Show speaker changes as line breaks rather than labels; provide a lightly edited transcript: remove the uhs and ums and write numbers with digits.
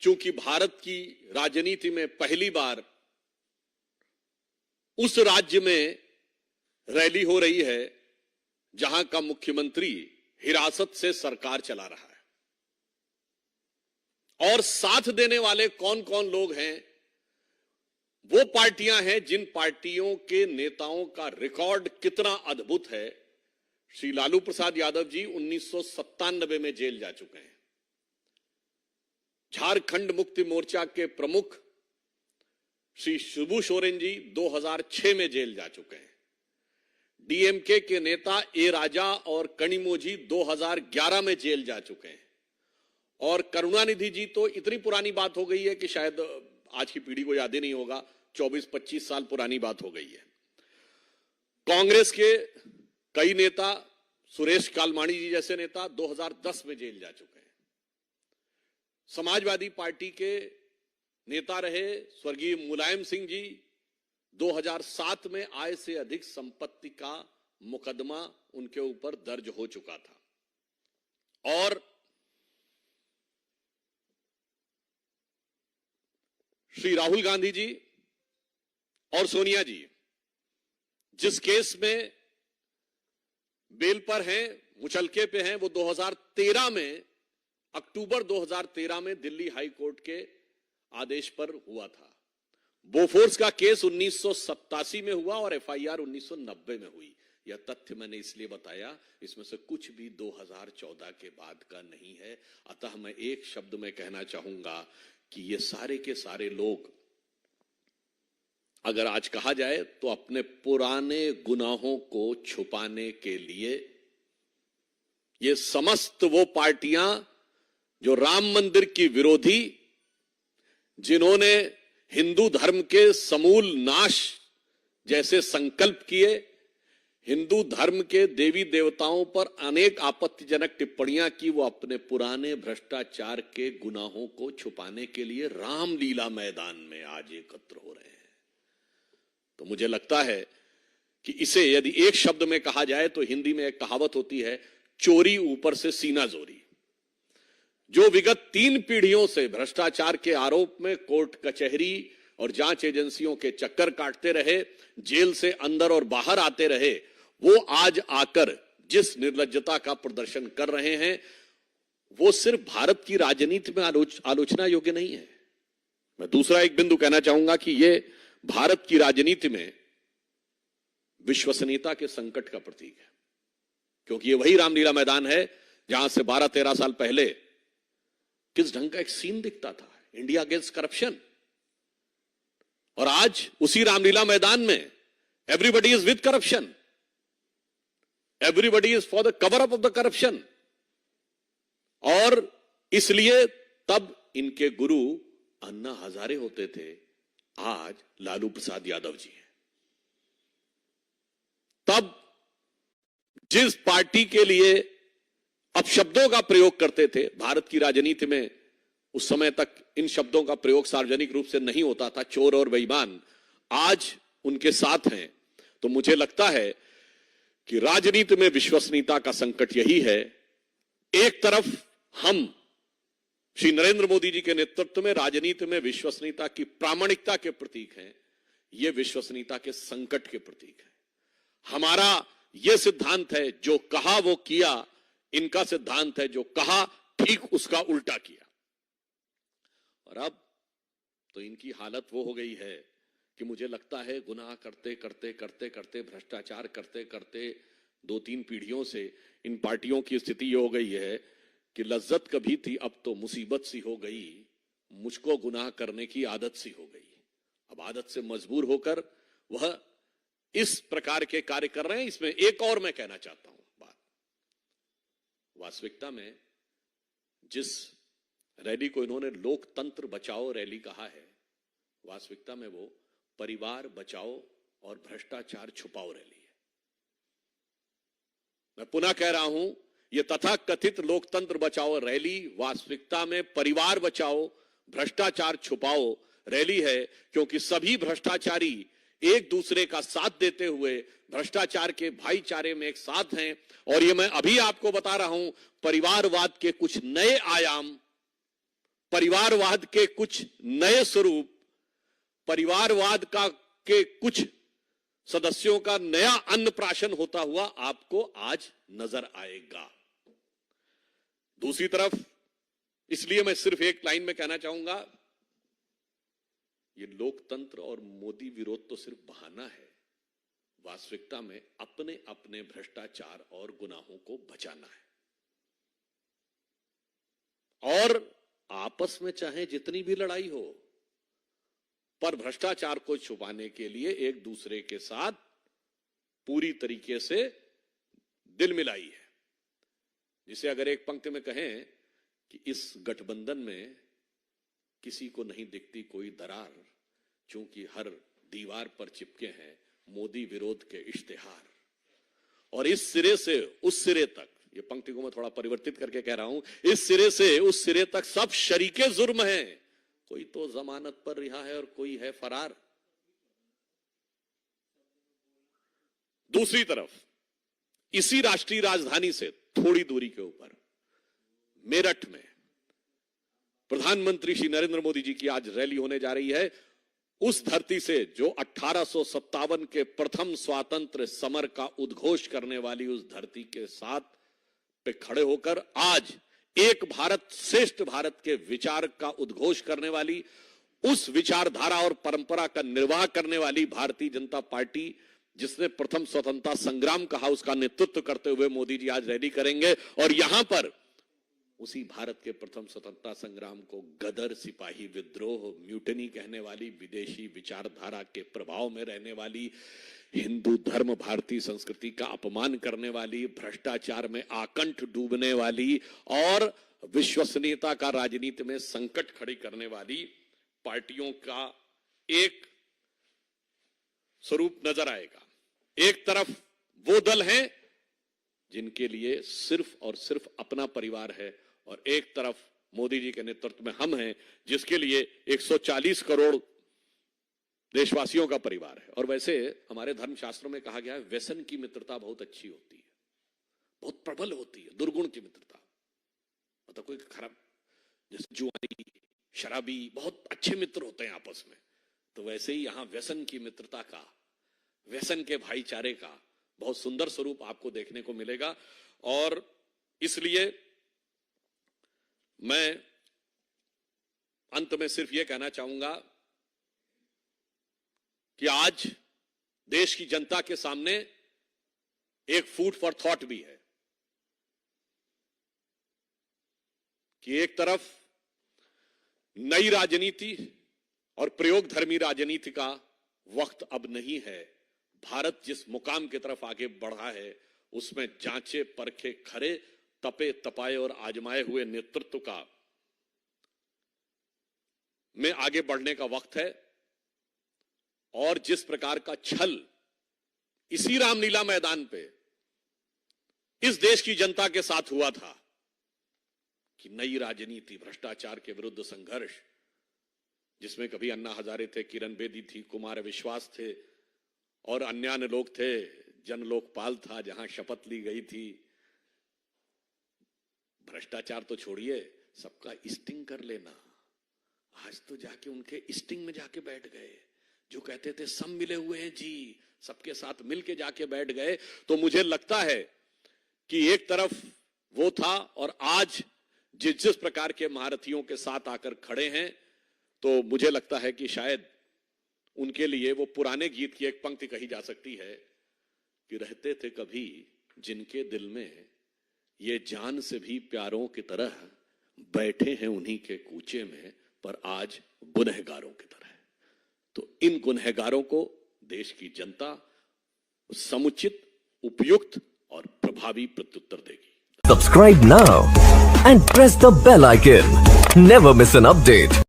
क्योंकि भारत की राजनीति में पहली बार उस राज्य में रैली हो रही है जहां का मुख्यमंत्री हिरासत से सरकार चला रहा है, और साथ देने वाले कौन कौन लोग हैं? वो पार्टियां हैं जिन पार्टियों के नेताओं का रिकॉर्ड कितना अद्भुत है। श्री लालू प्रसाद यादव जी 1997 में जेल जा चुके हैं। झारखंड मुक्ति मोर्चा के प्रमुख श्री शिबू सोरेन जी 2006 में जेल जा चुके हैं। डीएमके के नेता ए राजा और कनिमोझी 2011 में जेल जा चुके हैं। और करुणानिधि जी तो इतनी पुरानी बात हो गई है कि शायद आज की पीढ़ी को याद ही नहीं होगा, 24-25 साल पुरानी बात हो गई है। कांग्रेस के कई नेता, सुरेश कालमाणी जी जैसे नेता 2010 में जेल जा चुके हैं। समाजवादी पार्टी के नेता रहे स्वर्गीय मुलायम सिंह जी 2007 में आय से अधिक संपत्ति का मुकदमा उनके ऊपर दर्ज हो चुका था। और श्री राहुल गांधी जी और सोनिया जी जिस केस में बेल पर हैं, मुचलके पे हैं, वो 2013 में, अक्टूबर 2013 में दिल्ली हाई कोर्ट के आदेश पर हुआ था। बोफोर्स का केस 1987 में हुआ और एफआईआर 1990 में हुई। यह तथ्य मैंने इसलिए बताया, इसमें से कुछ भी 2014 के बाद का नहीं है। अतः मैं एक शब्द में कहना चाहूंगा कि ये सारे के सारे लोग, अगर आज कहा जाए तो अपने पुराने गुनाहों को छुपाने के लिए, ये समस्त वो पार्टियां जो राम मंदिर की विरोधी, जिन्होंने हिंदू धर्म के समूल नाश जैसे संकल्प किए, हिंदू धर्म के देवी देवताओं पर अनेक आपत्तिजनक टिप्पणियां की, वो अपने पुराने भ्रष्टाचार के गुनाहों को छुपाने के लिए रामलीला मैदान में आज एकत्र हो रहे हैं। तो मुझे लगता है कि इसे यदि एक शब्द में कहा जाए तो हिंदी में एक कहावत होती है, चोरी ऊपर से सीना जोरी। जो विगत 3 पीढ़ियों से भ्रष्टाचार के आरोप में कोर्ट कचहरी और जांच एजेंसियों के चक्कर काटते रहे, जेल से अंदर और बाहर आते रहे, वो आज आकर जिस निर्लज्जता का प्रदर्शन कर रहे हैं, वो सिर्फ भारत की राजनीति में आलोचना योग्य नहीं है। मैं दूसरा एक बिंदु कहना चाहूंगा कि ये भारत की राजनीति में विश्वसनीयता के संकट का प्रतीक है, क्योंकि ये वही रामलीला मैदान है जहां से 12-13 साल पहले किस ढंग का एक सीन दिखता था, इंडिया अगेंस्ट करप्शन। और आज उसी रामलीला मैदान में everybody is with corruption, everybody is for the cover up of the corruption. और इसलिए तब इनके गुरु अन्ना हजारे होते थे, आज लालू प्रसाद यादव जी हैं। तब जिस पार्टी के लिए अपशब्दों का प्रयोग करते थे, भारत की राजनीति में उस समय तक इन शब्दों का प्रयोग सार्वजनिक रूप से नहीं होता था, चोर और बेईमान, आज उनके साथ हैं। तो मुझे लगता है कि राजनीति में विश्वसनीयता का संकट यही है। एक तरफ हम श्री नरेंद्र मोदी जी के नेतृत्व में राजनीति में विश्वसनीयता की प्रामाणिकता के प्रतीक हैं, ये विश्वसनीयता के संकट के प्रतीक है। हमारा यह सिद्धांत है, जो कहा वो किया। इनका सिद्धांत है, जो कहा ठीक उसका उल्टा किया। और अब तो इनकी हालत वो हो गई है कि मुझे लगता है गुनाह करते करते करते करते, भ्रष्टाचार करते करते 2-3 पीढ़ियों से इन पार्टियों की स्थिति ये हो गई है कि लज्जत कभी थी, अब तो मुसीबत सी हो गई, मुझको गुनाह करने की आदत सी हो गई। अब आदत से मजबूर होकर वह इस प्रकार के कार्य कर रहे हैं। इसमें एक और मैं कहना चाहता हूं बात, वास्तविकता में जिस रैली को इन्होंने लोकतंत्र बचाओ रैली कहा है, वास्तविकता में वो परिवार बचाओ और भ्रष्टाचार छुपाओ रैली है। मैं पुनः कह रहा हूं, यह तथाकथित लोकतंत्र बचाओ रैली वास्तविकता में परिवार बचाओ भ्रष्टाचार छुपाओ रैली है, क्योंकि सभी भ्रष्टाचारी एक दूसरे का साथ देते हुए भ्रष्टाचार के भाईचारे में एक साथ हैं। और ये मैं अभी आपको बता रहा हूं, परिवारवाद के कुछ नए आयाम परिवारवाद के कुछ नए स्वरूप, परिवारवाद के कुछ सदस्यों का नया अन्नप्राशन होता हुआ आपको आज नजर आएगा। दूसरी तरफ, इसलिए मैं सिर्फ एक लाइन में कहना चाहूंगा, ये लोकतंत्र और मोदी विरोध तो सिर्फ बहाना है। वास्तविकता में अपने अपने भ्रष्टाचार और गुनाहों को बचाना है। और आपस में चाहे जितनी भी लड़ाई हो, पर भ्रष्टाचार को छुपाने के लिए एक दूसरे के साथ पूरी तरीके से दिल मिलाई है। जिसे अगर एक पंक्ति में कहें कि इस गठबंधन में किसी को नहीं दिखती कोई दरार, क्योंकि हर दीवार पर चिपके हैं मोदी विरोध के इश्तिहार। और इस सिरे से उस सिरे तक, ये पंक्ति को मैं थोड़ा परिवर्तित करके कह रहा हूं, इस सिरे से उस सिरे तक सब शरीके जुर्म हैं। कोई तो जमानत पर रिहा है और कोई है फरार। दूसरी तरफ, इसी राष्ट्रीय राजधानी से थोड़ी दूरी के ऊपर मेरठ में प्रधानमंत्री श्री नरेंद्र मोदी जी की आज रैली होने जा रही है। उस धरती से जो 1857 के प्रथम स्वातंत्र समर का उद्घोष करने वाली उस धरती के साथ पे खड़े होकर आज एक भारत श्रेष्ठ भारत के विचार का उद्घोष करने वाली, उस विचारधारा और परंपरा का निर्वाह करने वाली भारतीय जनता पार्टी, जिसने प्रथम स्वतंत्रता संग्राम कहा, उसका नेतृत्व करते हुए मोदी जी आज रैली करेंगे। और यहां पर उसी भारत के प्रथम स्वतंत्रता संग्राम को गदर, सिपाही विद्रोह, म्यूटनी कहने वाली, विदेशी विचारधारा के प्रभाव में रहने वाली, हिंदू धर्म, भारतीय संस्कृति का अपमान करने वाली, भ्रष्टाचार में आकंठ डूबने वाली और विश्वसनीयता का राजनीति में संकट खड़ी करने वाली पार्टियों का एक स्वरूप नजर आएगा। एक तरफ वो दल हैं जिनके लिए सिर्फ और सिर्फ अपना परिवार है, और एक तरफ मोदी जी के नेतृत्व में हम हैं जिसके लिए 140 करोड़ देशवासियों का परिवार है। और वैसे हमारे धर्मशास्त्रों में कहा गया है, व्यसन की मित्रता बहुत अच्छी होती है, बहुत प्रबल होती है, दुर्गुण की मित्रता। मतलब कोई खराब, जैसे जुआरी, शराबी बहुत अच्छे मित्र होते हैं आपस में, तो वैसे ही यहां व्यसन की मित्रता का, व्यसन के भाईचारे का बहुत सुंदर स्वरूप आपको देखने को मिलेगा। और इसलिए मैं अंत में सिर्फ यह कहना चाहूंगा कि आज देश की जनता के सामने एक फूड फॉर थॉट भी है कि एक तरफ नई राजनीति और प्रयोग धर्मी राजनीति का वक्त अब नहीं है। भारत जिस मुकाम की तरफ आगे बढ़ा है उसमें जांचे परखे खरे, तपे तपाए और आजमाए हुए नेतृत्व का में आगे बढ़ने का वक्त है। और जिस प्रकार का छल इसी रामलीला मैदान पे इस देश की जनता के साथ हुआ था कि नई राजनीति, भ्रष्टाचार के विरुद्ध संघर्ष, जिसमें कभी अन्ना हजारे थे, किरण बेदी थी, कुमार विश्वास थे और अन्य लोग थे, जन लोकपाल था जहां शपथ ली गई थी। भ्रष्टाचार तो छोड़िए, सबका स्टिंग कर लेना। आज तो जाके उनके स्टिंग में जाके बैठ गए। जो कहते थे सब मिले हुए हैं जी, सबके साथ मिलके जाके बैठ गए। तो मुझे लगता है कि एक तरफ वो था और आज जिस प्रकार के महारथियों के साथ आकर खड़े हैं, तो मुझे लगता है कि शायद उनके लिए वो पुराने गीत की एक पंक्ति कही जा सकती है कि रहते थे कभी जिनके दिल में ये जान से भी प्यारों की तरह, बैठे हैं उन्हीं के कूचे में पर आज गुनहगारों की तरह। तो इन गुनहगारों को देश की जनता समुचित, उपयुक्त और प्रभावी प्रत्युत्तर देगी।
Subscribe now and press the bell icon. Never miss an update.